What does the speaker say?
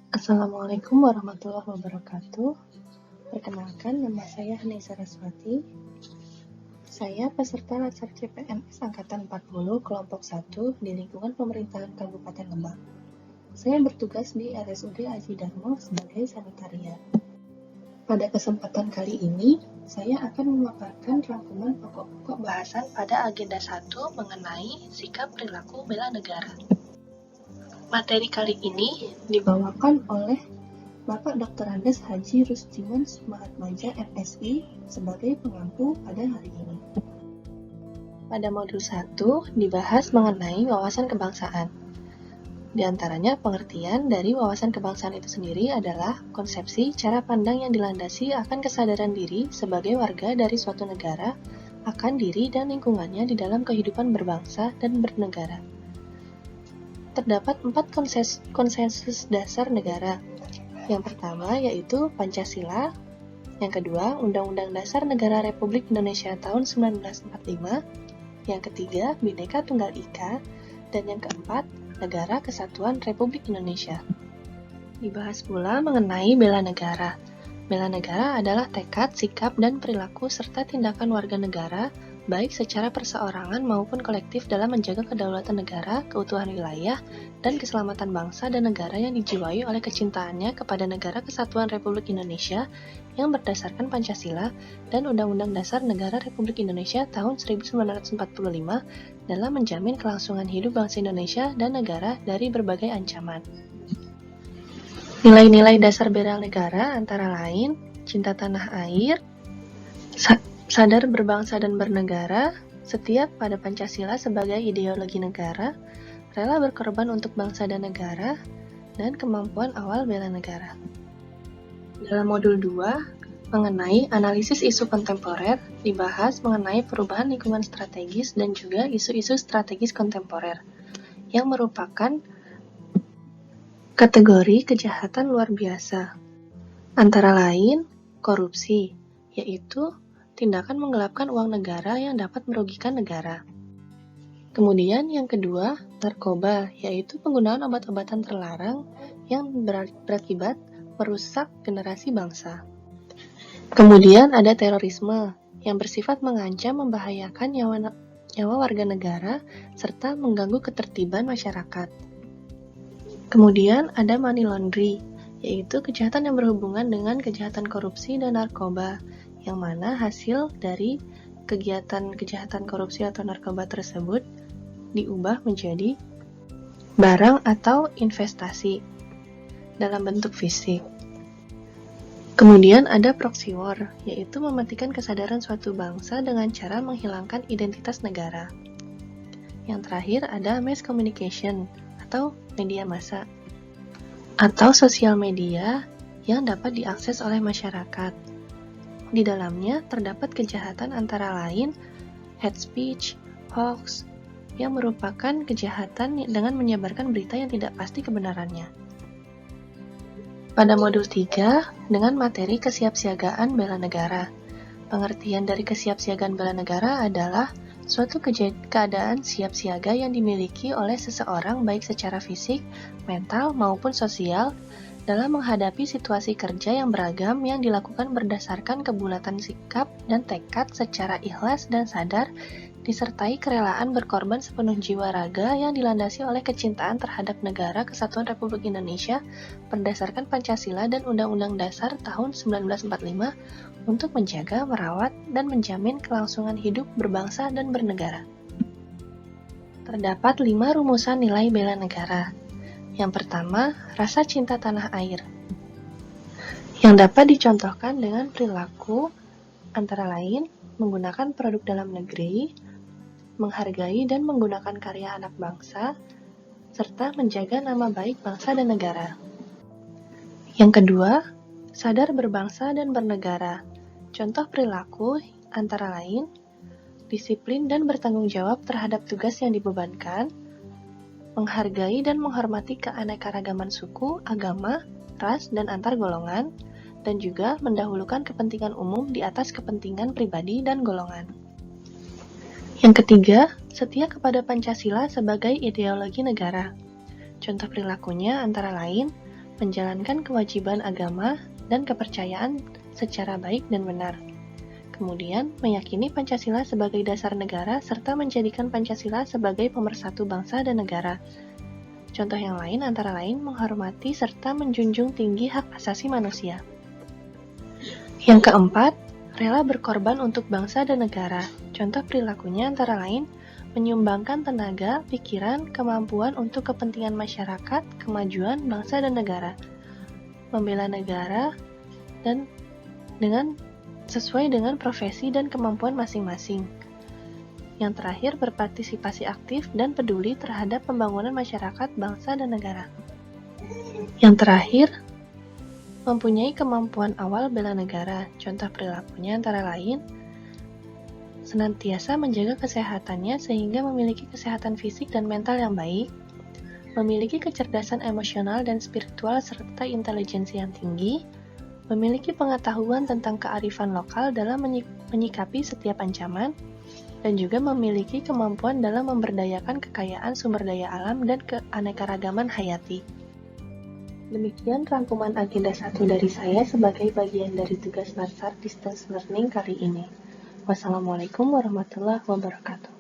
Assalamualaikum warahmatullahi wabarakatuh. Perkenalkan, nama saya Hani Saraswati. Saya peserta Latsar CPNS Angkatan 40 Kelompok 1 di lingkungan pemerintahan Kabupaten Lebak. Saya bertugas di RSUD Aji Darmo sebagai sanitarian. Pada kesempatan kali ini, saya akan memaparkan rangkuman pokok-pokok bahasan pada agenda 1 mengenai sikap perilaku bela negara. Materi kali ini dibawakan oleh Bapak Dr. Andes Haji Rustiman Sumaatmaja MSI sebagai pengampu pada hari ini. Pada modul 1 dibahas mengenai wawasan kebangsaan. Di antaranya pengertian dari wawasan kebangsaan itu sendiri adalah konsepsi cara pandang yang dilandasi akan kesadaran diri sebagai warga dari suatu negara akan diri dan lingkungannya di dalam kehidupan berbangsa dan bernegara. Terdapat 4 konsensus dasar negara. Yang pertama yaitu Pancasila, yang kedua Undang-Undang Dasar Negara Republik Indonesia tahun 1945, yang ketiga Bhinneka Tunggal Ika, dan yang keempat Negara Kesatuan Republik Indonesia. Dibahas pula mengenai bela negara. Bela negara adalah tekad, sikap, dan perilaku serta tindakan warga negara baik secara perseorangan maupun kolektif dalam menjaga kedaulatan negara, keutuhan wilayah, dan keselamatan bangsa dan negara yang dijiwai oleh kecintaannya kepada Negara Kesatuan Republik Indonesia yang berdasarkan Pancasila dan Undang-Undang Dasar Negara Republik Indonesia tahun 1945 dalam menjamin kelangsungan hidup bangsa Indonesia dan negara dari berbagai ancaman. Nilai-nilai dasar bela negara antara lain cinta tanah air, sadar berbangsa dan bernegara, setia pada Pancasila sebagai ideologi negara, rela berkorban untuk bangsa dan negara, dan kemampuan awal bela negara. Dalam modul 2, mengenai analisis isu kontemporer, dibahas mengenai perubahan lingkungan strategis dan juga isu-isu strategis kontemporer, yang merupakan kategori kejahatan luar biasa. Antara lain, korupsi, yaitu tindakan menggelapkan uang negara yang dapat merugikan negara. Kemudian yang kedua, narkoba, yaitu penggunaan obat-obatan terlarang yang berakibat merusak generasi bangsa. Kemudian ada terorisme, yang bersifat mengancam membahayakan nyawa warga negara serta mengganggu ketertiban masyarakat. Kemudian ada money laundry, yaitu kejahatan yang berhubungan dengan kejahatan korupsi dan narkoba, yang mana hasil dari kegiatan kejahatan korupsi atau narkoba tersebut diubah menjadi barang atau investasi dalam bentuk fisik. Kemudian ada proxy war, yaitu mematikan kesadaran suatu bangsa dengan cara menghilangkan identitas negara. Yang terakhir ada mass communication atau media massa atau sosial media yang dapat diakses oleh masyarakat. Di dalamnya terdapat kejahatan antara lain hate speech, hoax, yang merupakan kejahatan dengan menyebarkan berita yang tidak pasti kebenarannya. Pada modul 3, dengan materi kesiapsiagaan bela negara. Pengertian dari kesiapsiagaan bela negara adalah suatu keadaan siap siaga yang dimiliki oleh seseorang baik secara fisik, mental, maupun sosial dalam menghadapi situasi kerja yang beragam yang dilakukan berdasarkan kebulatan sikap dan tekad secara ikhlas dan sadar, disertai kerelaan berkorban sepenuh jiwa raga yang dilandasi oleh kecintaan terhadap Negara Kesatuan Republik Indonesia berdasarkan Pancasila dan Undang-Undang Dasar tahun 1945 untuk menjaga, merawat, dan menjamin kelangsungan hidup berbangsa dan bernegara. Terdapat 5 rumusan nilai bela negara. Yang pertama, rasa cinta tanah air, yang dapat dicontohkan dengan perilaku antara lain menggunakan produk dalam negeri, menghargai dan menggunakan karya anak bangsa, serta menjaga nama baik bangsa dan negara. Yang kedua, sadar berbangsa dan bernegara. Contoh perilaku antara lain disiplin dan bertanggung jawab terhadap tugas yang dibebankan, menghargai dan menghormati keanekaragaman suku, agama, ras, dan antar golongan, dan juga mendahulukan kepentingan umum di atas kepentingan pribadi dan golongan. Yang ketiga, setia kepada Pancasila sebagai ideologi negara. Contoh perilakunya antara lain menjalankan kewajiban agama dan kepercayaan secara baik dan benar. Kemudian, meyakini Pancasila sebagai dasar negara serta menjadikan Pancasila sebagai pemersatu bangsa dan negara. Contoh yang lain antara lain menghormati serta menjunjung tinggi hak asasi manusia. Yang keempat, rela berkorban untuk bangsa dan negara. Contoh perilakunya antara lain menyumbangkan tenaga, pikiran, kemampuan untuk kepentingan masyarakat, kemajuan bangsa dan negara, membela negara dan sesuai dengan profesi dan kemampuan masing-masing. Yang terakhir, berpartisipasi aktif dan peduli terhadap pembangunan masyarakat, bangsa, dan negara. Yang terakhir, mempunyai kemampuan awal bela negara. Contoh perilakunya antara lain, senantiasa menjaga kesehatannya sehingga memiliki kesehatan fisik dan mental yang baik, memiliki kecerdasan emosional dan spiritual serta intelijensi yang tinggi, memiliki pengetahuan tentang kearifan lokal dalam menyikapi setiap ancaman, dan juga memiliki kemampuan dalam memberdayakan kekayaan sumber daya alam dan keanekaragaman hayati. Demikian rangkuman agenda 1 dari saya sebagai bagian dari tugas Narsar Distance Learning kali ini. Wassalamualaikum warahmatullahi wabarakatuh.